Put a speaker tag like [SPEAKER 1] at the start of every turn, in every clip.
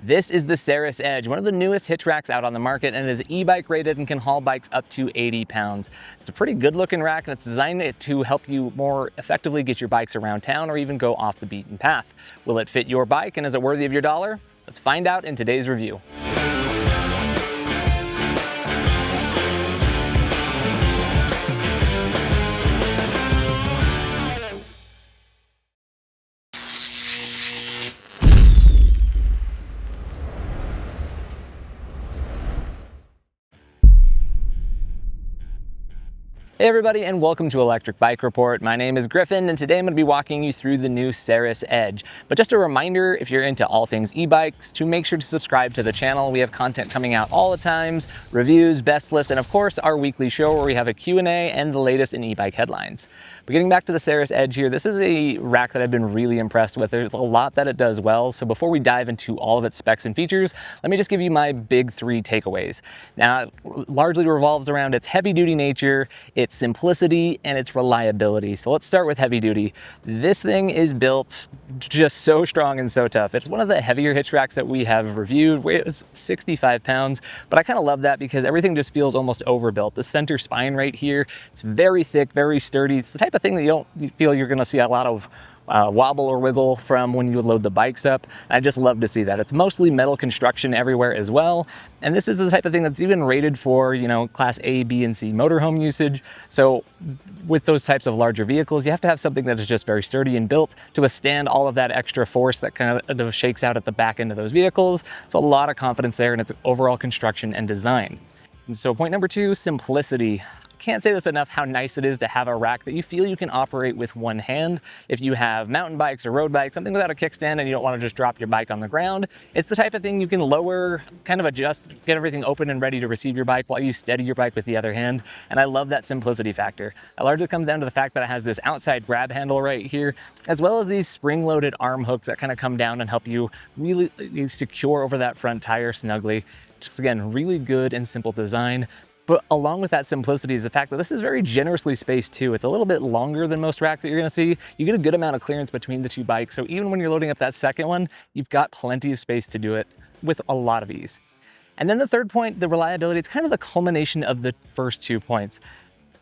[SPEAKER 1] This is the Saris Edge, one of the newest hitch racks out on the market, and is e-bike rated and can haul bikes up to 80 pounds. It's a pretty good looking rack, and it's designed to help you more effectively get your bikes around town or even go off the beaten path. Will it fit your bike, and is it worthy of your dollar? Let's find out in today's review. Hey everybody, and welcome to Electric Bike Report. My name is Griffin, and today I'm going to be walking you through the new Saris Edge. But just a reminder, if you're into all things e-bikes, to make sure to subscribe to the channel. We have content coming out all the times, reviews, best lists, and of course our weekly show where we have a Q&A and the latest in e-bike headlines. But getting back to the Saris Edge here, this is a rack that I've been really impressed with. There's a lot that it does well, so before we dive into all of its specs and features, let me just give you my big three takeaways. Now, it largely revolves around its heavy-duty nature, its simplicity, and its reliability. So let's start with heavy duty. This thing is built just so strong and so tough. It's one of the heavier hitch racks that we have reviewed. Weighs 65 pounds, but I kind of love that because everything just feels almost overbuilt. The center spine right here, it's very thick, very sturdy. It's the type of thing that you feel you're going to see a lot of wobble or wiggle from when you load the bikes up. I just love to see that. It's mostly metal construction everywhere as well. And this is the type of thing that's even rated for, you know, class A, B, and C motorhome usage. So with those types of larger vehicles, you have to have something that is just very sturdy and built to withstand all of that extra force that kind of shakes out at the back end of those vehicles. So a lot of confidence there in its overall construction and design. And so point number two, simplicity. Can't say this enough how nice it is to have a rack that you feel you can operate with one hand. If you have mountain bikes or road bikes, something without a kickstand, and you don't want to just drop your bike on the ground, it's the type of thing you can lower, kind of adjust, get everything open and ready to receive your bike while you steady your bike with the other hand. And I love that simplicity factor. It largely comes down to the fact that it has this outside grab handle right here, as well as these spring-loaded arm hooks that kind of come down and help you really secure over that front tire snugly. Just again, really good and simple design. But along with that simplicity is the fact that this is very generously spaced too. It's a little bit longer than most racks that you're gonna see. You get a good amount of clearance between the two bikes. So even when you're loading up that second one, you've got plenty of space to do it with a lot of ease. And then the third point, the reliability, it's kind of the culmination of the first 2 points.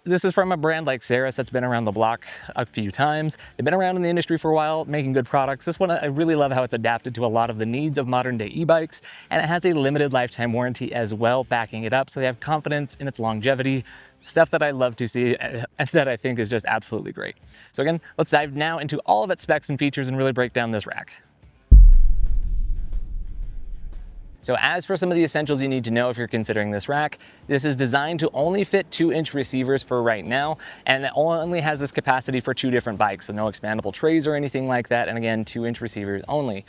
[SPEAKER 1] This is from a brand like Saris that's been around the block a few times. They've been around in the industry for a while, making good products. This one, I really love how it's adapted to a lot of the needs of modern day e-bikes, and it has a limited lifetime warranty as well, backing it up. So they have confidence in its longevity, stuff that I love to see and that I think is just absolutely great. So again, let's dive now into all of its specs and features and really break down this rack. So as for some of the essentials you need to know if you're considering this rack, this is designed to only fit 2-inch receivers for right now, and it only has this capacity for 2 different bikes, so no expandable trays or anything like that, and again, 2-inch receivers only.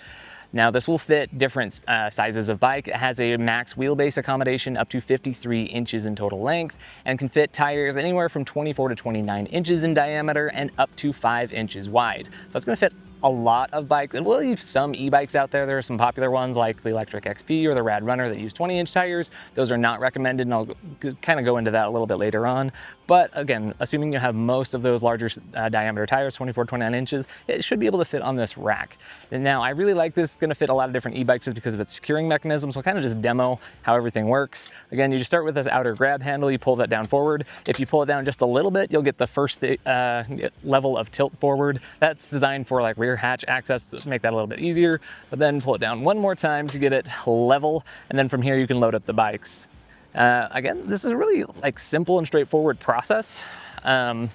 [SPEAKER 1] Now this will fit different sizes of bike. It has a max wheelbase accommodation up to 53 inches in total length and can fit tires anywhere from 24 to 29 inches in diameter and up to 5 inches wide. So it's gonna fit a lot of bikes. And we'll leave some e-bikes out there. There are some popular ones like the Electric XP or the Rad Runner that use 20-inch tires. Those are not recommended, and I'll kind of go into that a little bit later on. But again, assuming you have most of those larger diameter tires, 24, 29 inches, it should be able to fit on this rack. And now I really like this. It's going to fit a lot of different e-bikes just because of its securing mechanism. So I'll kind of just demo how everything works. Again, you just start with this outer grab handle. You pull that down forward. If you pull it down just a little bit, you'll get the first level of tilt forward. That's designed for like rear hatch access to make that a little bit easier, but then pull it down one more time to get it level, and then from here you can load up the bikes. Again, this is a really like simple and straightforward process. So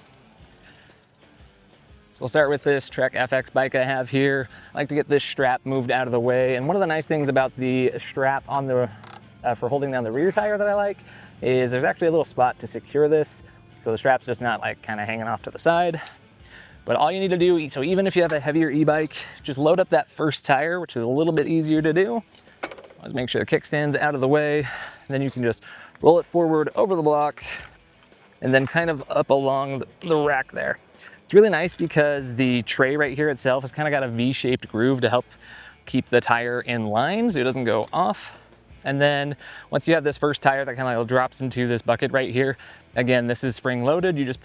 [SPEAKER 1] we'll start with this Trek FX bike I have here. I like to get this strap moved out of the way, and one of the nice things about the strap on the for holding down the rear tire that I like is there's actually a little spot to secure this, so the strap's just not like kind of hanging off to the side. But all you need to do, so even if you have a heavier e-bike, just load up that first tire, which is a little bit easier to do. Let's make sure the kickstand's out of the way. Then you can just roll it forward over the block and then kind of up along the rack there. It's really nice because the tray right here itself has kind of got a V-shaped groove to help keep the tire in line so it doesn't go off. And then once you have this first tire that kind of like drops into this bucket right here, again, this is spring loaded. You just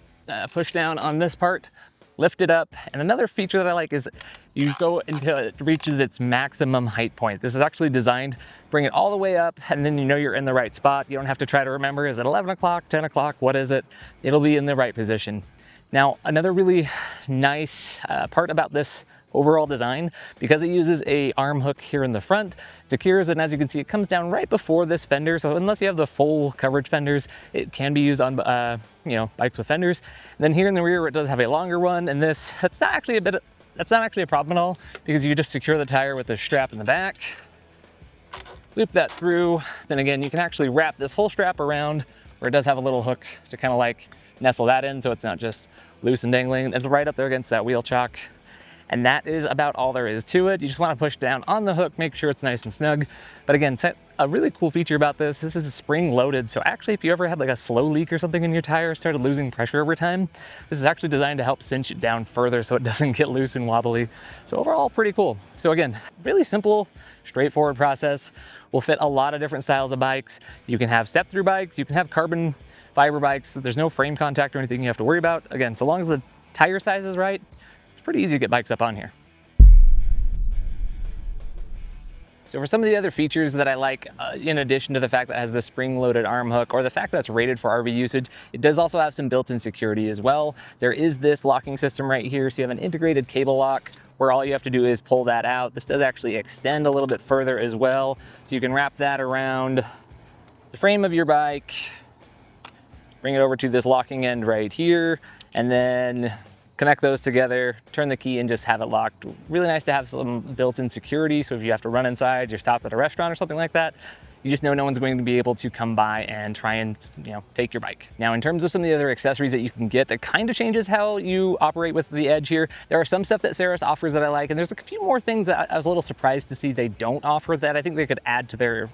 [SPEAKER 1] push down on this part, lift it up. And another feature that I like is you go until it reaches its maximum height point. This is actually designed, bring it all the way up, and then you know you're in the right spot. You don't have to try to remember, is it 11 o'clock, 10 o'clock, what is it? It'll be in the right position. Now, another really nice part about this overall design, because it uses a arm hook here in the front, it secures, and as you can see, it comes down right before this fender. So unless you have the full coverage fenders, it can be used on bikes with fenders. And then here in the rear, it does have a longer one, and that's not actually a problem at all, because you just secure the tire with the strap in the back, loop that through. Then again, you can actually wrap this whole strap around, where it does have a little hook to kind of like nestle that in, so it's not just loose and dangling. It's right up there against that wheel chock. And that is about all there is to it. You just want to push down on the hook, make sure it's nice and snug. But again, a really cool feature about this is spring loaded. So actually, if you ever had like a slow leak or something in your tire, started losing pressure over time, this is actually designed to help cinch it down further so it doesn't get loose and wobbly. So overall, pretty cool. So again, really simple, straightforward process. Will fit a lot of different styles of bikes. You can have step-through bikes, you can have carbon fiber bikes. There's no frame contact or anything you have to worry about. Again, so long as the tire size is right, pretty easy to get bikes up on here. So for some of the other features that I like, in addition to the fact that it has the spring-loaded arm hook or the fact that it's rated for RV usage, it does also have some built-in security as well. There is this locking system right here, so you have an integrated cable lock where all you have to do is pull that out. This does actually extend a little bit further as well, so you can wrap that around the frame of your bike, bring it over to this locking end right here, and then connect those together, turn the key and just have it locked. Really nice to have some built-in security, so if you have to run inside, you're stopped at a restaurant or something like that, you just know no one's going to be able to come by and try and take your bike. Now, in terms of some of the other accessories that you can get that kind of changes how you operate with the Edge here, there are some stuff that Saris offers that I like, and there's a few more things that I was a little surprised to see they don't offer that I think they could add to their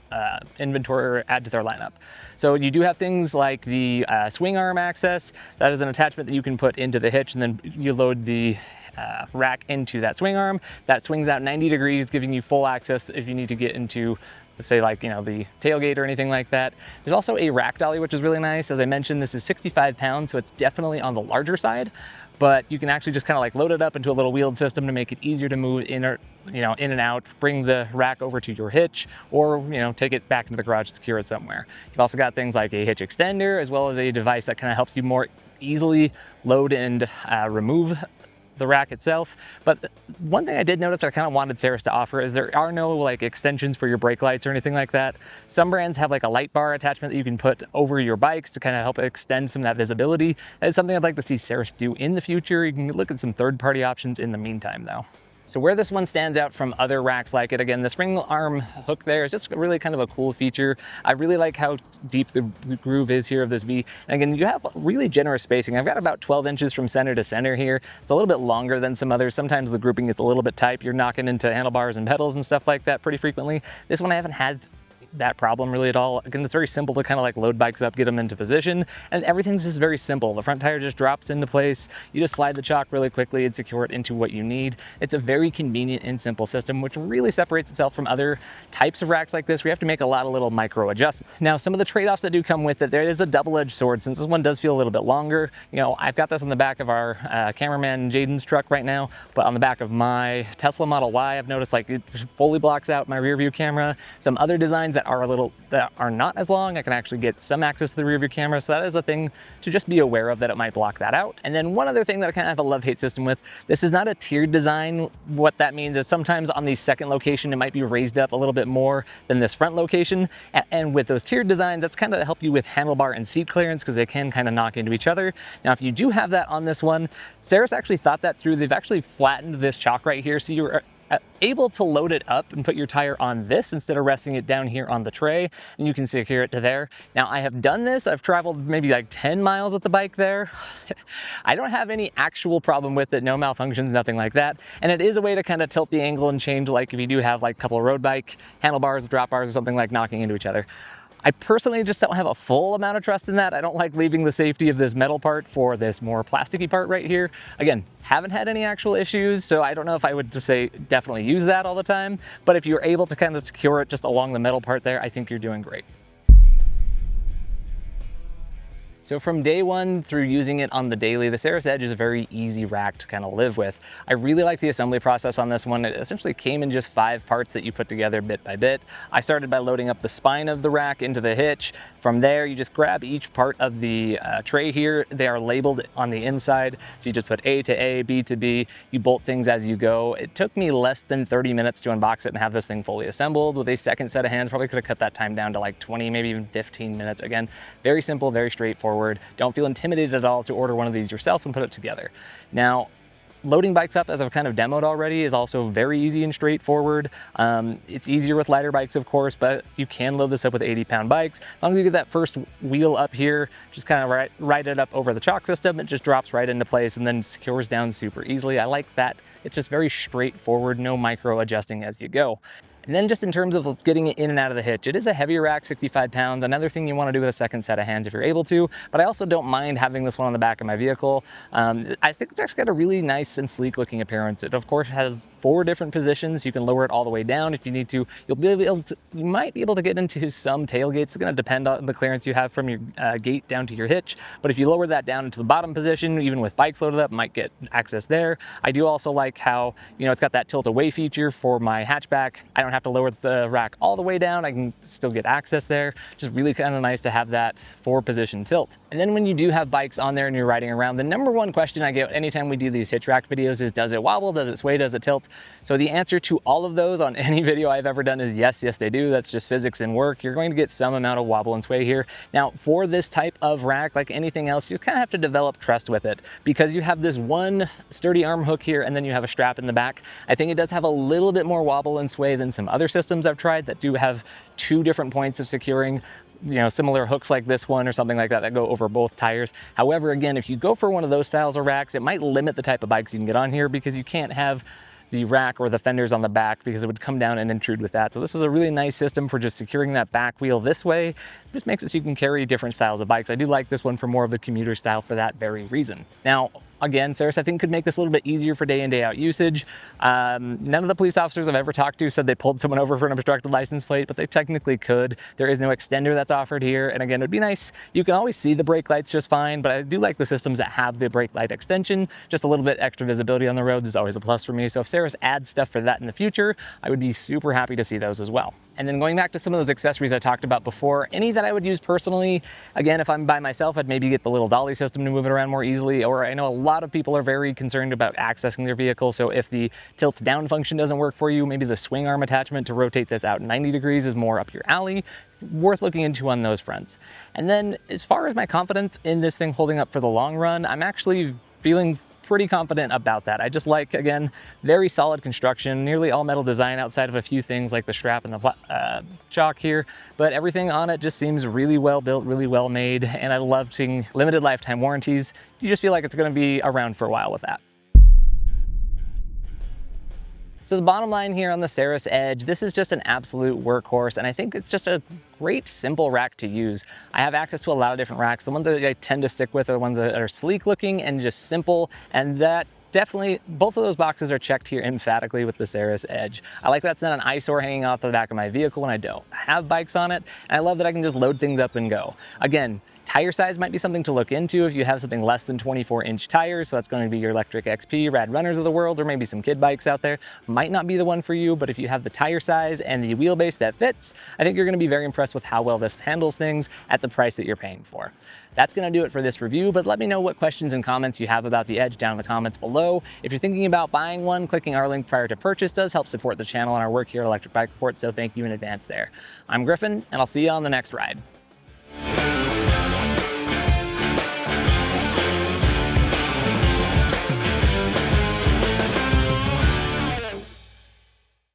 [SPEAKER 1] inventory or add to their lineup. So you do have things like the swing arm access. That is an attachment that you can put into the hitch, and then you load the rack into that swing arm. That swings out 90 degrees, giving you full access if you need to get into, let's say, like, the tailgate or anything like that. There's also a rack dolly, which is really nice. As I mentioned, this is 65 pounds, so it's definitely on the larger side, but you can actually just kind of like load it up into a little wheeled system to make it easier to move in and out, bring the rack over to your hitch, or, take it back into the garage, secure it somewhere. You've also got things like a hitch extender, as well as a device that kind of helps you more easily load and remove the rack itself. But one thing I did notice I kind of wanted Saris to offer is there are no like extensions for your brake lights or anything like that. Some brands have like a light bar attachment that you can put over your bikes to kind of help extend some of that visibility. That is something I'd like to see Saris do in the future. You can look at some third-party options in the meantime though. So where this one stands out from other racks like it, again, the spring arm hook there is just really kind of a cool feature. I really like how deep the groove is here of this V. And again, you have really generous spacing. I've got about 12 inches from center to center here. It's a little bit longer than some others. Sometimes the grouping is a little bit tight. You're knocking into handlebars and pedals and stuff like that pretty frequently. This one I haven't had that problem really at all. Again, it's very simple to kind of like load bikes up, get them into position, and everything's just very simple. The front tire just drops into place. You just slide the chock really quickly and secure it into what you need. It's a very convenient and simple system, which really separates itself from other types of racks like this. We have to make a lot of little micro adjustments. Now, some of the trade-offs that do come with it, there is a double-edged sword. Since this one does feel a little bit longer, I've got this on the back of our cameraman Jaden's truck right now, but on the back of my Tesla Model Y, I've noticed like it fully blocks out my rear view camera. Some other designs that are not as long, I can actually get some access to the rear view camera, so that is a thing to just be aware of, that it might block that out. And then one other thing that I kind of have a love-hate system with, this is not a tiered design. What that means is sometimes on the second location, it might be raised up a little bit more than this front location. And with those tiered designs, that's kind of to help you with handlebar and seat clearance, because they can kind of knock into each other. Now, if you do have that on this one, Saris actually thought that through. They've actually flattened this chock right here, so you're able to load it up and put your tire on this instead of resting it down here on the tray, and you can secure it to there. Now, I have done this. I've traveled maybe like 10 miles with the bike there. I don't have any actual problem with it, no malfunctions, nothing like that. And it is a way to kind of tilt the angle and change, like if you do have like a couple of road bike handlebars, drop bars, or something, like knocking into each other. I personally just don't have a full amount of trust in that. I don't like leaving the safety of this metal part for this more plasticky part right here. Again, haven't had any actual issues, so I don't know if I would just say definitely use that all the time. But if you're able to kind of secure it just along the metal part there, I think you're doing great. So from day one through using it on the daily, the Saris Edge is a very easy rack to kind of live with. I really like the assembly process on this one. It essentially came in just 5 parts that you put together bit by bit. I started by loading up the spine of the rack into the hitch. From there, you just grab each part of the tray here. They are labeled on the inside. So you just put A to A, B to B. You bolt things as you go. It took me less than 30 minutes to unbox it and have this thing fully assembled. With a second set of hands, probably could have cut that time down to like 20, maybe even 15 minutes. Again, very simple, very straightforward. Don't feel intimidated at all to order one of these yourself and put it together. Now, loading bikes up, as I've kind of demoed already, is also very easy and straightforward. It's easier with lighter bikes, of course, but you can load this up with 80-pound bikes. As long as you get that first wheel up here, just kind of ride it up over the chock system, it just drops right into place and then secures down super easily. I like that. It's just very straightforward, no micro adjusting as you go. And then just in terms of getting it in and out of the hitch, it is a heavier rack, 65 pounds. Another thing you want to do with a second set of hands if you're able to, but I also don't mind having this one on the back of my vehicle. I think it's actually got a really nice and sleek looking appearance. It of course has 4 different positions. You can lower it all the way down if you need to. You might be able to get into some tailgates. It's going to depend on the clearance you have from your gate down to your hitch. But if you lower that down into the bottom position, even with bikes loaded up, might get access there. I do also like how, it's got that tilt away feature for my hatchback. I don't have to lower the rack all the way down. I can still get access there. Just really kind of nice to have that 4-position tilt. And then when you do have bikes on there and you're riding around, the number one question I get anytime we do these hitch rack videos is, does it wobble? Does it sway? Does it tilt? So the answer to all of those on any video I've ever done is yes, they do. That's just physics and work. You're going to get some amount of wobble and sway here. Now, for this type of rack, like anything else, you kind of have to develop trust with it because you have this one sturdy arm hook here and then you have a strap in the back. I think it does have a little bit more wobble and sway than some other systems I've tried that do have 2 different points of securing, similar hooks like this one or something like that go over both tires. However, again, if you go for one of those styles of racks, it might limit the type of bikes you can get on here because you can't have the rack or the fenders on the back because it would come down and intrude with that. So this is a really nice system for just securing that back wheel this way. It just makes it so you can carry different styles of bikes. I do like this one for more of the commuter style for that very reason. Now, again, Saris, I think could make this a little bit easier for day in, day out usage. None of the police officers I've ever talked to said they pulled someone over for an obstructed license plate, but they technically could. There is no extender that's offered here. And again, it'd be nice. You can always see the brake lights just fine, but I do like the systems that have the brake light extension. Just a little bit extra visibility on the roads is always a plus for me. So if Saris adds stuff for that in the future, I would be super happy to see those as well. And then going back to some of those accessories I talked about before, any that I would use personally, again, if I'm by myself, I'd maybe get the little dolly system to move it around more easily, or I know a lot of people are very concerned about accessing their vehicle, so if the tilt down function doesn't work for you, maybe the swing arm attachment to rotate this out 90 degrees is more up your alley. Worth looking into on those fronts. And then as far as my confidence in this thing holding up for the long run, I'm actually feeling pretty confident about that. I just like, again, very solid construction, nearly all metal design outside of a few things like the strap and the chock here, but everything on it just seems really well built, really well made, and I love seeing limited lifetime warranties. You just feel like it's going to be around for a while with that. So the bottom line here on the Saris Edge, this is just an absolute workhorse, and I think it's just a great simple rack to use. I have access to a lot of different racks. The ones that I tend to stick with are the ones that are sleek looking and just simple, and that definitely, both of those boxes are checked here emphatically with the Saris Edge. I like that it's not an eyesore hanging off the back of my vehicle when I don't have bikes on it, and I love that I can just load things up and go. Again, tire size might be something to look into if you have something less than 24-inch tires, so that's going to be your electric XP, Rad Runners of the world, or maybe some kid bikes out there. Might not be the one for you, but if you have the tire size and the wheelbase that fits, I think you're going to be very impressed with how well this handles things at the price that you're paying for. That's going to do it for this review, but let me know what questions and comments you have about the Edge down in the comments below. If you're thinking about buying one, clicking our link prior to purchase does help support the channel and our work here at Electric Bike Report, so thank you in advance there. I'm Griffin, and I'll see you on the next ride.